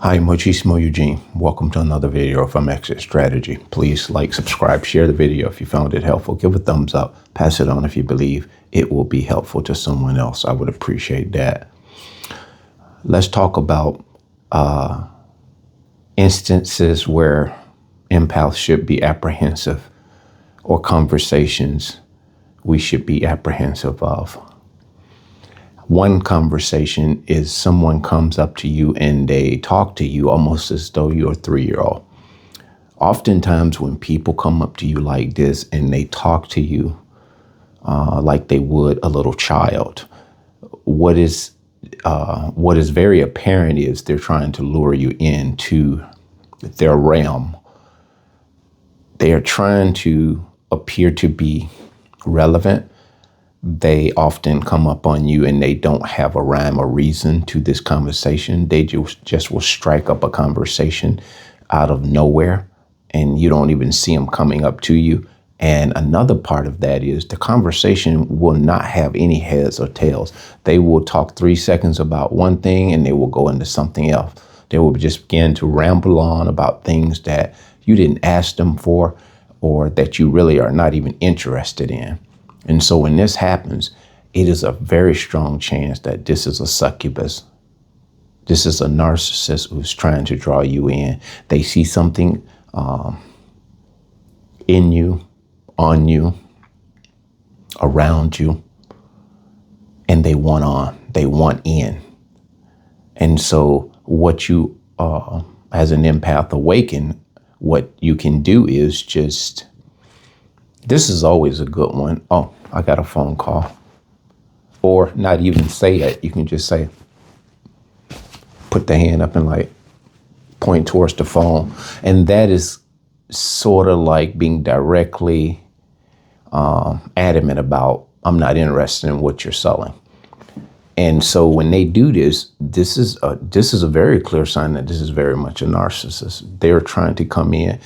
Hi, Muchísimo Eugene. Welcome to another video from Exit Strategy. Please like, subscribe, share the video if you found it helpful. Give a thumbs up. Pass it on if you believe it will be helpful to someone else. I would appreciate that. Let's talk about instances where empaths should be apprehensive, or conversations we should be apprehensive of. One conversation is someone comes up to you and they talk to you almost as though you're a 3-year-old. Oftentimes when people come up to you like this and they talk to you like they would a little child, what is very apparent is they're trying to lure you into their realm. They are trying to appear to be relevant. They often come up on you and they don't have a rhyme or reason to this conversation. They just will strike up a conversation out of nowhere and you don't even see them coming up to you. And another part of that is the conversation will not have any heads or tails. They will talk 3 seconds about one thing and they will go into something else. They will just begin to ramble on about things that you didn't ask them for or that you really are not even interested in. And so when this happens, it is a very strong chance that this is a succubus. This is a narcissist who's trying to draw you in. They see something in you, on you, around you, and they want in. And so what you, as an empath awaken, what you can do is just, this is always a good one. Oh, I got a phone call. Or not even say it. You can just say, put the hand up and like point towards the phone. And that is sort of like being directly adamant about, I'm not interested in what you're selling. And so when they do this, this is a very clear sign that this is very much a narcissist. They're trying to come in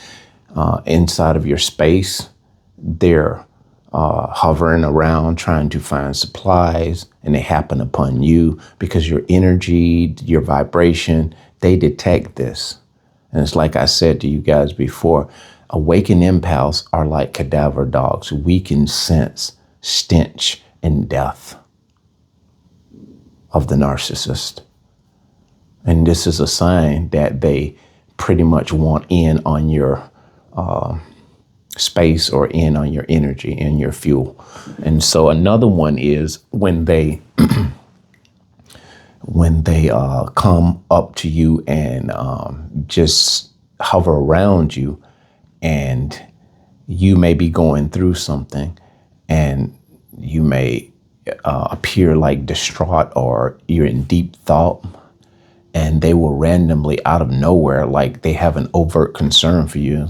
inside of your space. They're hovering around trying to find supplies, and they happen upon you because your energy, your vibration, they detect this. And it's like I said to you guys before, awakened empaths are like cadaver dogs. We can sense stench and death of the narcissist. And this is a sign that they pretty much want in on your space or in on your energy and your fuel. And so another one is when they come up to you and just hover around you, and you may be going through something and you may appear like distraught or you're in deep thought, and they will randomly out of nowhere, like they have an overt concern for you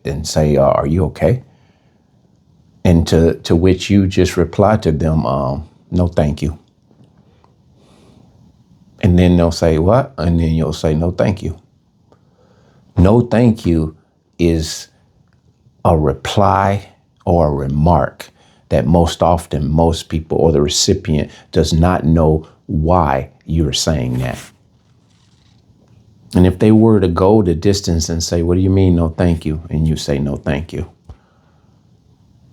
and say, are you okay? And to which you just reply to them, no, thank you. And then they'll say, what? And then you'll say, no, thank you. No, thank you is a reply or a remark that most often most people or the recipient does not know why you're saying that. And if they were to go the distance and say, what do you mean, no, thank you? And you say, no, thank you.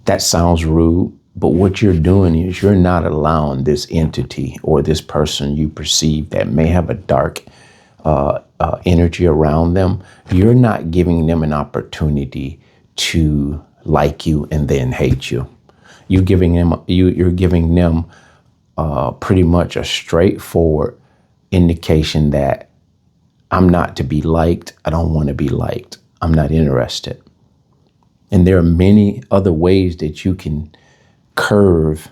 That sounds rude, but what you're doing is you're not allowing this entity or this person you perceive that may have a dark energy around them. You're not giving them an opportunity to like you and then hate you. You're giving them pretty much a straightforward indication that I'm not to be liked. I don't want to be liked. I'm not interested. And there are many other ways that you can curve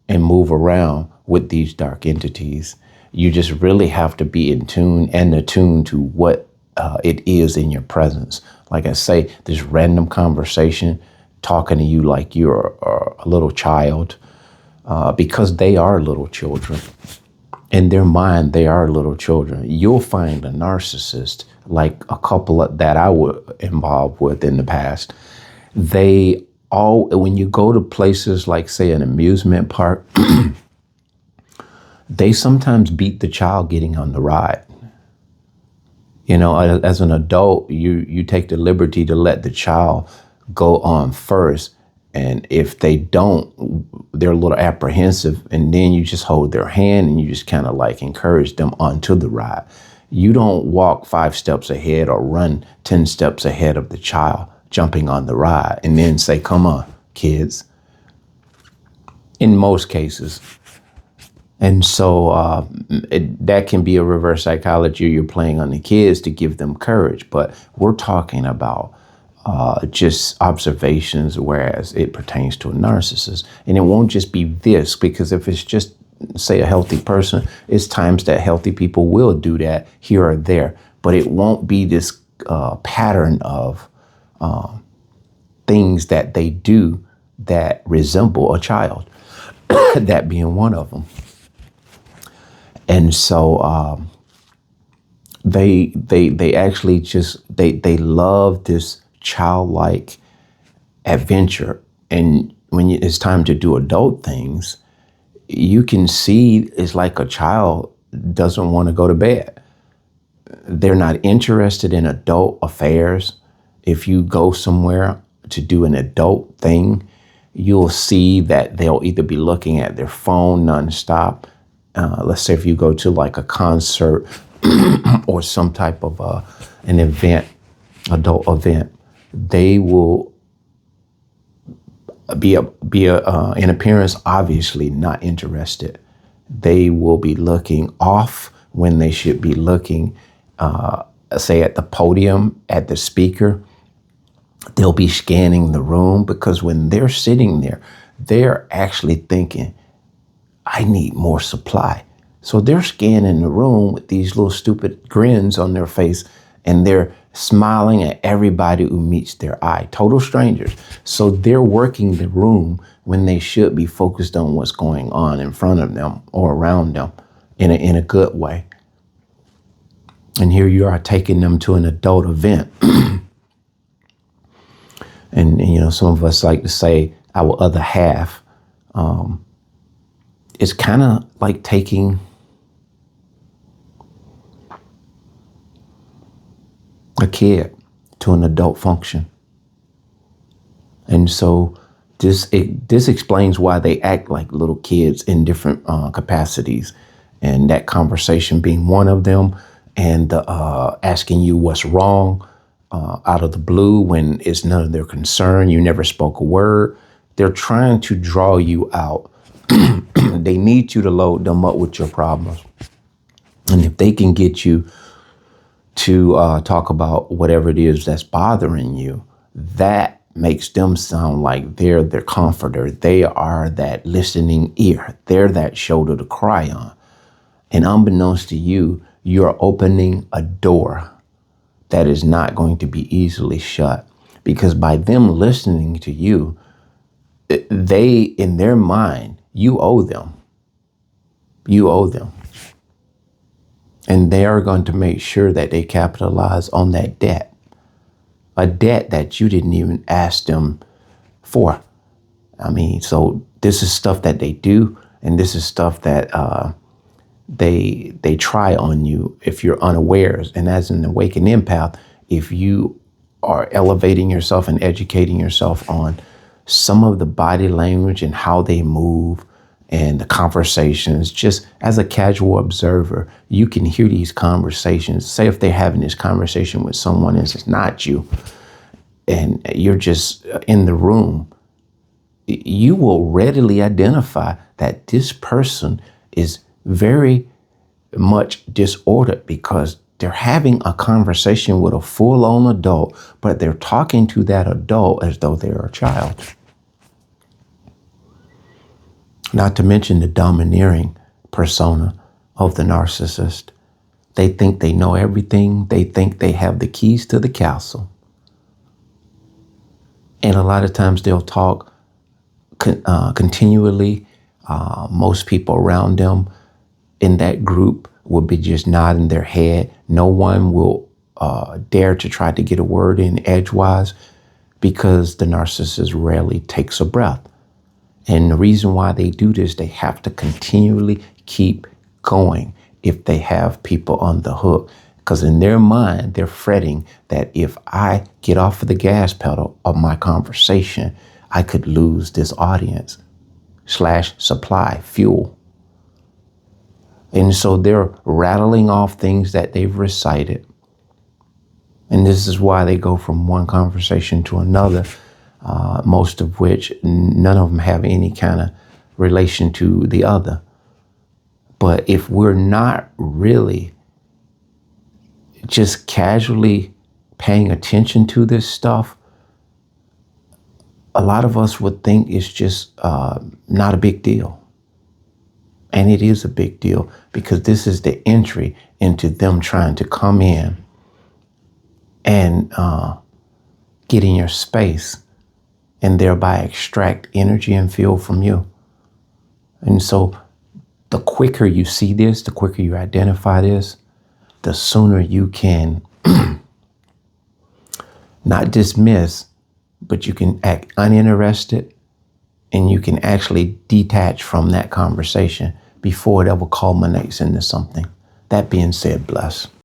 and move around with these dark entities. You just really have to be in tune and attuned to what it is in your presence. Like I say, this random conversation talking to you like you're a little child, because they are little children. In their mind, they are little children. You'll find a narcissist, like a couple that I was involved with in the past. When you go to places like, say, an amusement park, they sometimes beat the child getting on the ride. As an adult, you take the liberty to let the child go on first. And if they don't, they're a little apprehensive. And then you just hold their hand and you just kind of like encourage them onto the ride. You don't walk 5 steps ahead or run 10 steps ahead of the child jumping on the ride and then say, come on, kids, in most cases. And so that can be a reverse psychology. You're playing on the kids to give them courage. But we're talking about just observations, whereas it pertains to a narcissist. And it won't just be this, because if it's just, say, a healthy person, it's times that healthy people will do that here or there. But it won't be this pattern of things that they do that resemble a child, that being one of them. And so they actually just, they love this childlike adventure. And when it's time to do adult things, you can see it's like a child doesn't want to go to bed. They're not interested in adult affairs. If you go somewhere to do an adult thing, you'll see that they'll either be looking at their phone nonstop. Let's say if you go to like a concert or some type of an event, adult event, they will be in appearance obviously not interested. They will be looking off when they should be looking, say, at the podium, at the speaker. They'll be scanning the room, because when they're sitting there, they're actually thinking, I need more supply. So they're scanning the room with these little stupid grins on their face, and they're smiling at everybody who meets their eye, total strangers. So they're working the room when they should be focused on what's going on in front of them or around them in a good way. And here you are taking them to an adult event. And some of us like to say our other half. It's kind of like taking a kid to an adult function. And so this explains why they act like little kids in different capacities. And that conversation being one of them, and asking you what's wrong out of the blue when it's none of their concern. You never spoke a word. They're trying to draw you out. They need you to load them up with your problems. And if they can get you to talk about whatever it is that's bothering you, that makes them sound like they're their comforter. They are that listening ear. They're that shoulder to cry on. And unbeknownst to you, you're opening a door that is not going to be easily shut. Because by them listening to you, they, in their mind, you owe them. You owe them. And they are going to make sure that they capitalize on that debt. A debt that you didn't even ask them for. I mean, so this is stuff that they do, and this is stuff that they try on you if you're unawares. And as an awakened empath, if you are elevating yourself and educating yourself on some of the body language and how they move and the conversations, just as a casual observer, you can hear these conversations. Say if they're having this conversation with someone and it's not you, and you're just in the room, you will readily identify that this person is very much disordered, because they're having a conversation with a full-on adult, but they're talking to that adult as though they're a child. Not to mention the domineering persona of the narcissist. They think they know everything. They think they have the keys to the castle. And a lot of times they'll talk continually. Most people around them in that group will be just nodding their head. No one will dare to try to get a word in edgewise, because the narcissist rarely takes a breath. And the reason why they do this, they have to continually keep going if they have people on the hook. Because in their mind, they're fretting that if I get off of the gas pedal of my conversation, I could lose this audience / supply fuel. And so they're rattling off things that they've recited. And this is why they go from one conversation to another, most of which none of them have any kind of relation to the other. But if we're not really just casually paying attention to this stuff, a lot of us would think it's just not a big deal. And it is a big deal, because this is the entry into them trying to come in and get in your space and thereby extract energy and fuel from you. And so the quicker you see this, the quicker you identify this, the sooner you can not dismiss, but you can act uninterested, and you can actually detach from that conversation before it ever culminates into something. That being said, bless.